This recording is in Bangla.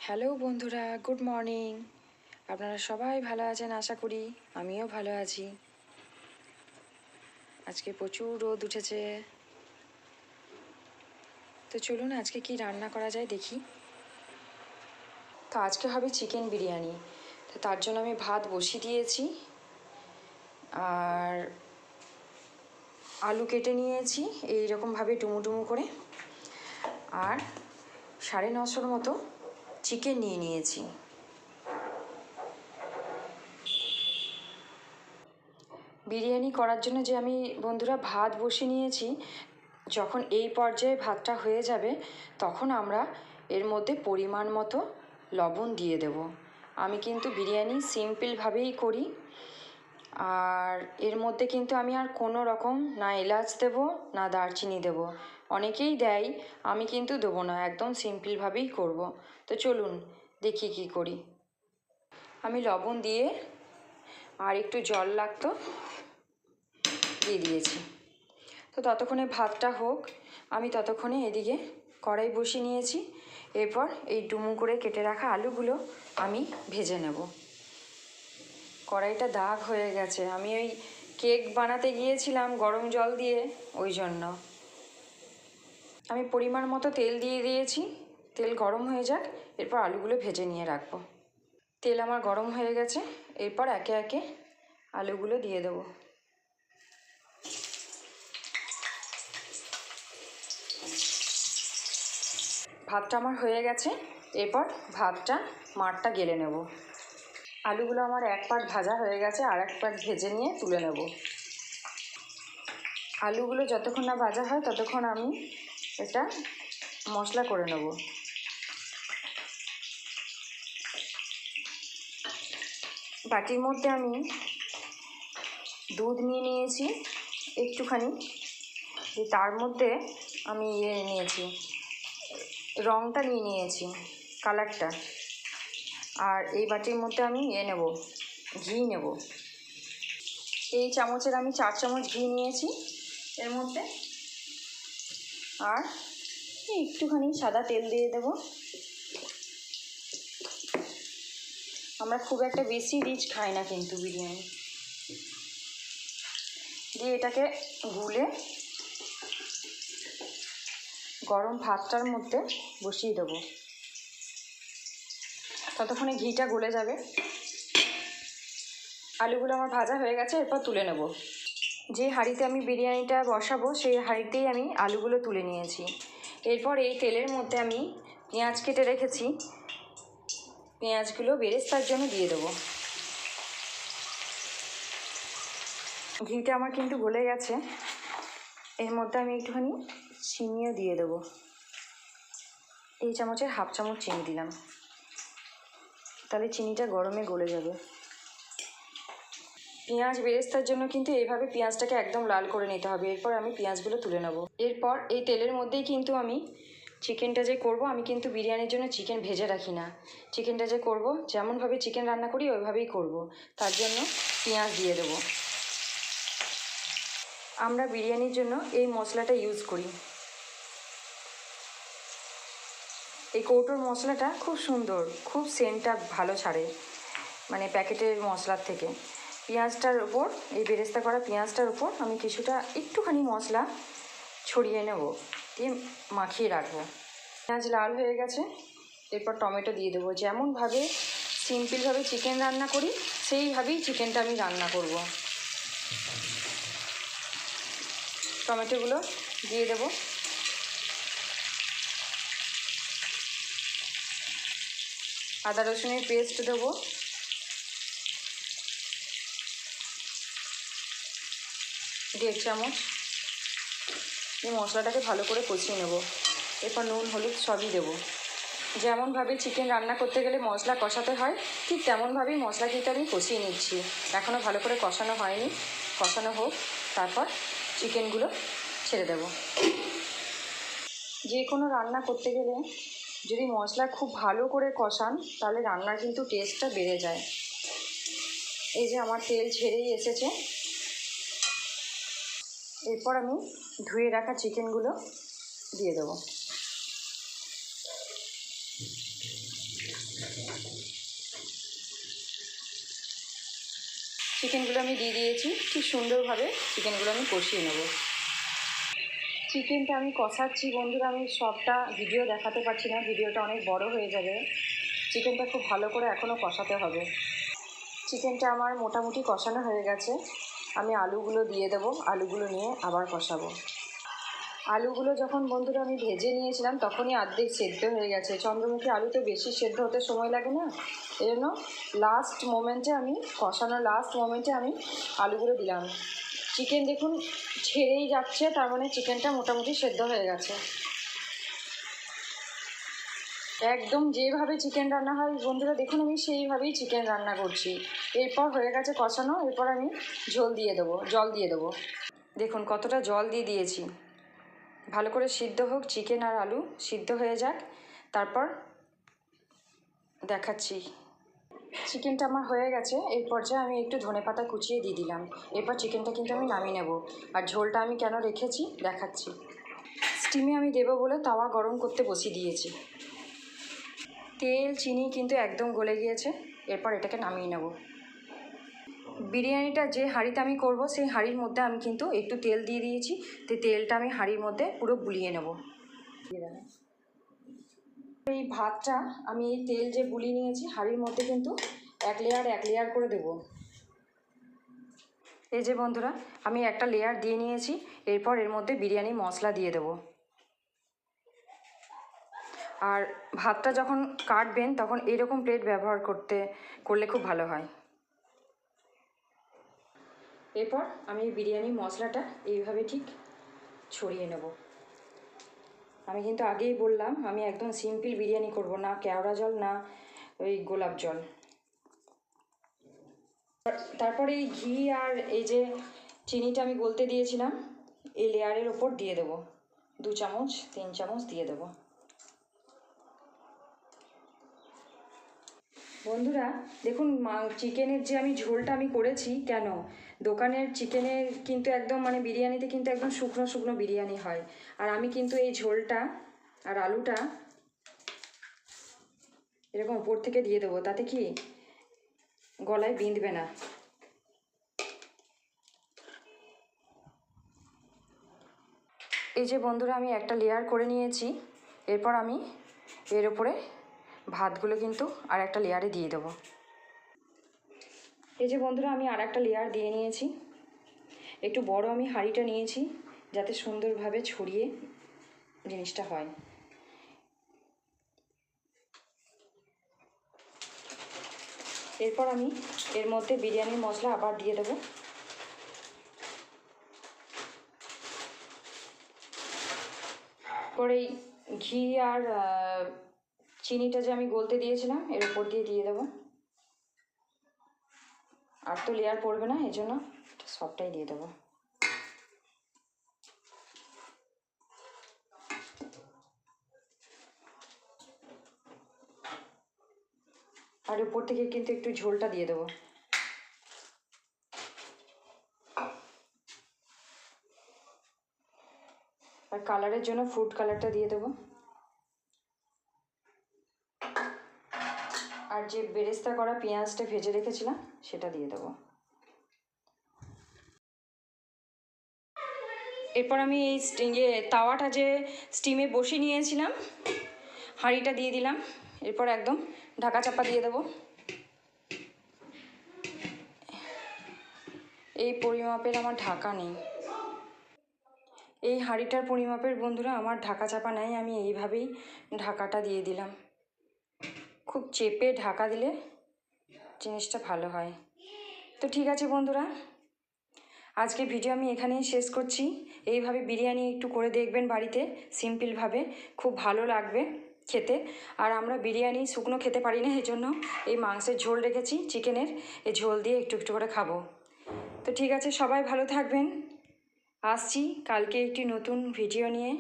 হ্যালো বন্ধুরা, গুড মর্নিং। আপনারা সবাই ভালো আছেন আশা করি। আমিও ভালো আছি। আজকে প্রচুর রোদ উঠেছে। তো চলুন আজকে কি রান্না করা যায় দেখি। তো আজকে হবে চিকেন বিরিয়ানি। তো তার জন্য আমি ভাত বসিয়ে দিয়েছি আর আলু কেটে নিয়েছি এইরকমভাবে ডুমু ডুমু করে, আর 950 মতো চিকেন নিয়ে নিয়েছি। বিরিয়ানি করার জন্য যে আমি বন্ধুরা ভাত বসিয়ে নিয়েছি, যখন এই পর্যায়ে ভাতটা হয়ে যাবে তখন আমরা এর মধ্যে পরিমাণ মতো লবণ দিয়ে দেব। আমি কিন্তু বিরিয়ানি সিম্পলভাবেই করি, আর এর মধ্যে কিন্তু আমি আর কোনো রকম না এলাচ দেব না দারচিনি দেব। অনেকেই দেয়, আমি কিন্তু দেবো না, একদম সিম্পলভাবেই করব। তো চলুন দেখি কি করি। আমি লবণ দিয়ে আর একটু জল লাগতো দিয়ে দিয়েছি। তো ততক্ষণে ভাতটা হোক, আমি ততক্ষণে এদিকে কড়াই বসিয়ে নিয়েছি। এরপর এই ডুমু করে কেটে রাখা আলুগুলো আমি ভেজে নেব। কড়াইটা দাগ হয়ে গেছে, আমি ওই কেক বানাতে গিয়েছিলাম গরম জল দিয়ে, ওই জন্য। আমি পরিমাণ মতো তেল দিয়ে দিয়েছি, তেল গরম হয়ে যাক, এরপর আলুগুলো ভেজে নিয়ে রাখবো। তেল আমার গরম হয়ে গেছে, এরপর একে একে আলুগুলো দিয়ে দেবো। ভাতটা আমার হয়ে গেছে, এরপর মাঠটা গেলে নেব। আলুগুলো আমার এক পাট ভাজা হয়ে গেছে, আর এক পাট ভেজে নিয়ে তুলে নেব। আলুগুলো যতক্ষণ না ভাজা হয় ততক্ষণ আমি এটা মশলা করে নেব। বাটির মধ্যে আমি দুধ নিয়ে নিয়েছি একটুখানি, তার মধ্যে আমি নিয়েছি রঙটা নিয়ে নিয়েছি, কালারটা। আর এই বাটির মধ্যে আমি নেব ঘি নেব। এই চামচের আমি 4 চামচ ঘি নিয়েছি এর মধ্যে, আর একটুখানি সাদা তেল দিয়ে দেব। আমরা খুব একটা বেশি রিচ খাই না কিন্তু বিরিয়ানি দিয়ে। এটাকে গুলে গরম ভাতটার মধ্যে বসিয়ে দেবো, ততক্ষণে ঘিটা গলে যাবে। আলুগুলো আমার ভাজা হয়ে গেছে, এরপর তুলে নেব। যে হাঁড়িতে আমি বিরিয়ানিটা বসাবো সেই হাঁড়িতেই আমি আলুগুলো তুলে নিয়েছি। এরপর এই তেলের মধ্যে আমি পেঁয়াজ কেটে রেখেছি, পেঁয়াজগুলো বেরেস্তার জন্য দিয়ে দেবো। ঘিটা আমার কিন্তু গলে গেছে, এর মধ্যে আমি একটুখানি চিনিও দিয়ে দেবো। এই চামচের হাফ চামচ চিনি দিলাম, তাহলে চিনিটা গরমে গলে যাবে। পেঁয়াজ বেরেস্তার জন্য কিন্তু এইভাবে পেঁয়াজটাকে একদম লাল করে নিতে হবে। এরপর আমি পেঁয়াজগুলো তুলে নেব। এরপর এই তেলের মধ্যেই কিন্তু আমি চিকেনটা যে করব, আমি কিন্তু বিরিয়ানির জন্য চিকেন ভেজে রাখি না। চিকেনটা যে করব, যেমনভাবে চিকেন রান্না করি ওইভাবেই করব। তার জন্য পেঁয়াজ দিয়ে দেবো। আমরা বিরিয়ানির জন্য এই মশলাটা ইউজ করি। এই কৌটোর মশলাটা খুব সুন্দর, খুব সেন্টটা ভালো ছাড়ে, মানে প্যাকেটের মশলার থেকে। পেঁয়াজটার উপর, এই বেরেস্তা করা পেঁয়াজটার উপর আমি কিছুটা একটুখানি মশলা ছড়িয়ে নেব, দিয়ে মাখিয়ে রাখবো। পেঁয়াজ লাল হয়ে গেছে, এরপর টমেটো দিয়ে দেবো। যেমনভাবে সিম্পলভাবে চিকেন রান্না করি সেইভাবেই চিকেনটা আমি রান্না করব। টমেটোগুলো দিয়ে দেবো। আদা রসুনের পেস্ট দেবো, 1.5 চামচ। এই মশলাটাকে ভালো করে কষিয়ে নেব। এরপর নুন হলুদ সবই দেবো। যেমনভাবে চিকেন রান্না করতে গেলে মশলা কষাতে হয়, ঠিক তেমনভাবেই মশলা কিন্তু আমি কষিয়ে নিচ্ছি। এখনও ভালো করে কষানো হয়নি, কষানো হোক, তারপর চিকেনগুলো ছেড়ে দেব। যে কোনো রান্না করতে গেলে যদি মশলা খুব ভালো করে কষান তাহলে রান্নার কিন্তু টেস্টটা বেড়ে যায়। এই যে আমার তেল ছেড়েই এসেছে, এরপর আমি ধুয়ে রাখা চিকেনগুলো দিয়ে দেবো। চিকেনগুলো আমি দিয়ে দিয়েছি, ঠিক সুন্দরভাবে চিকেনগুলো আমি কষিয়ে নেব। চিকেনটা আমি কষাচ্ছি বন্ধুরা, আমি সবটা ভিডিও দেখাতে পারছি না, ভিডিওটা অনেক বড় হয়ে যাবে। চিকেনটা খুব ভালো করে এখনও কষাতে হবে। চিকেনটা আমার মোটামুটি কষানো হয়ে গেছে, আমি আলুগুলো দিয়ে দেবো, আলুগুলো নিয়ে আবার কষাবো। আলুগুলো যখন বন্ধুরা আমি ভেজে নিয়েছিলাম তখনই অর্ধেক সেদ্ধ হয়ে গেছে। চন্দ্রমুখী আলু তো বেশি সেদ্ধ হতে সময় লাগে না, এই জন্য লাস্ট মোমেন্টে আমি আলুগুলো দিলাম। চিকেন দেখুন ছেড়েই যাচ্ছে, তার মানে চিকেনটা মোটামুটি সেদ্ধ হয়ে গেছে। একদম যেভাবে চিকেন রান্না হয় বন্ধুরা দেখুন, আমি সেইভাবেই চিকেন রান্না করছি। এরপর হয়ে গেছে কষানো, এরপর আমি জল দিয়ে দেবো। দেখুন কতটা জল দিয়ে দিয়েছি। ভালো করে সিদ্ধ হোক, চিকেন আর আলু সিদ্ধ হয়ে যাক, তারপর দেখাচ্ছি। চিকেনটা আমার হয়ে গেছে, এই পর্যায়ে আমি একটু ধনেপাতা কুচিয়ে দিয়ে দিলাম। এরপর চিকেনটা কিন্তু আমি নামিয়ে নেব। আর ঝোলটা আমি কেন রেখেছি দেখাচ্ছি। স্টিমে আমি দেবো বলে তাওয়া গরম করতে বসিয়ে দিয়েছি। তেল চিনি কিন্তু একদম গলে গিয়েছে, এরপর এটাকে নামিয়ে নেব। বিরিয়ানিটা যে হাঁড়িতে আমি করব সেই হাঁড়ির মধ্যে আমি কিন্তু একটু তেল দিয়ে দিয়েছি, তো তেলটা আমি হাঁড়ির মধ্যে পুরো বুলিয়ে নেব। এই ভাতটা আমি এই তেল যে বুলিয়ে নিয়েছি হাঁড়ির মধ্যে কিন্তু এক লেয়ার করে দেব। এই যে বন্ধুরা আমি একটা লেয়ার দিয়ে নিয়েছি, এরপর এর মধ্যে বিরিয়ানি মশলা দিয়ে দেব। আর ভাতটা যখন কাটবেন তখন এরকম প্লেট ব্যবহার করলে খুব ভালো হয়। এরপর আমি বিরিয়ানি মশলাটা এইভাবে ঠিক ছড়িয়ে নেব। আমি কিন্তু আগেই বললাম আমি একদম সিম্পল বিরিয়ানি করব, না কেওড়া জল না ওই গোলাপ জল। তারপরে এই ঘি আর এই যে চিনিটা আমি গলতে দিয়েছিলাম এই লেয়ারের ওপর দিয়ে দেবো, 2 চামচ 3 চামচ দিয়ে দেবো। বন্ধুরা দেখুন চিকেনের যে আমি ঝোলটা আমি করেছি, কেন দোকানের চিকেনের কিন্তু একদম মানে বিরিয়ানিতে কিন্তু একদম শুকনো শুকনো বিরিয়ানি হয়, আর আমি কিন্তু এই ঝোলটা আর আলুটা এরকম উপর থেকে দিয়ে দেবো, তাতে কি গলায় বিঁধবে না। এই যে বন্ধুরা আমি একটা লেয়ার করে নিয়েছি, এরপর আমি এর উপরে ভাতগুলো কিন্তু আর একটা লেয়ারে দিয়ে দেবো। এই যে বন্ধুরা আমি আর একটা লেয়ার দিয়ে নিয়েছি। একটু বড় আমি হাঁড়িটা নিয়েছি যাতে সুন্দরভাবে ছড়িয়ে জিনিসটা হয়। এরপর আমি এর মধ্যে বিরিয়ানির মশলা আবার দিয়ে দেবো। পরে ঘি আর চিনিটা যে আমি গলতে দিয়েছিলাম এর উপর দিয়ে দেবো। আর তো লেয়ার পড়বে না, এই জন্য সবটাই দিয়ে দেবো। আর উপর থেকে কিন্তু একটু ঝোলটা দিয়ে দেবো। আর কালারের জন্য ফুড কালারটা দিয়ে দেবো। আর যে বেরেস্তা করা পেঁয়াজটা ভেজে রেখেছিলাম সেটা দিয়ে দেবো। এরপর আমি এই তাওয়াটা যে স্টিমে বসিয়ে নিয়েছিলাম হাঁড়িটা দিয়ে দিলাম। এরপর একদম ঢাকা চাপা দিয়ে দেবো। এই পরিমাপের আমার ঢাকা নেই, এই হাঁড়িটার পরিমাপের বন্ধুরা আমার ঢাকা চাপা নেই, আমি এইভাবেই ঢাকাটা দিয়ে দিলাম। খুব চেপে ঢাকা দিলে জিনিসটা ভালো হয়। তো ঠিক আছে বন্ধুরা, আজকে ভিডিও আমি এখানেই শেষ করছি। এইভাবে বিরিয়ানি একটু করে দেখবেন বাড়িতে, সিম্পলভাবে, খুব ভালো লাগবে খেতে। আর আমরা বিরিয়ানি শুকনো খেতে পারি না, এই জন্য এই মাংসের ঝোল রেখেছি চিকেনের, এই ঝোল দিয়ে একটু একটু করে খাবো। তো ঠিক আছে, সবাই ভালো থাকবেন। আসছি কালকে একটি নতুন ভিডিও নিয়ে।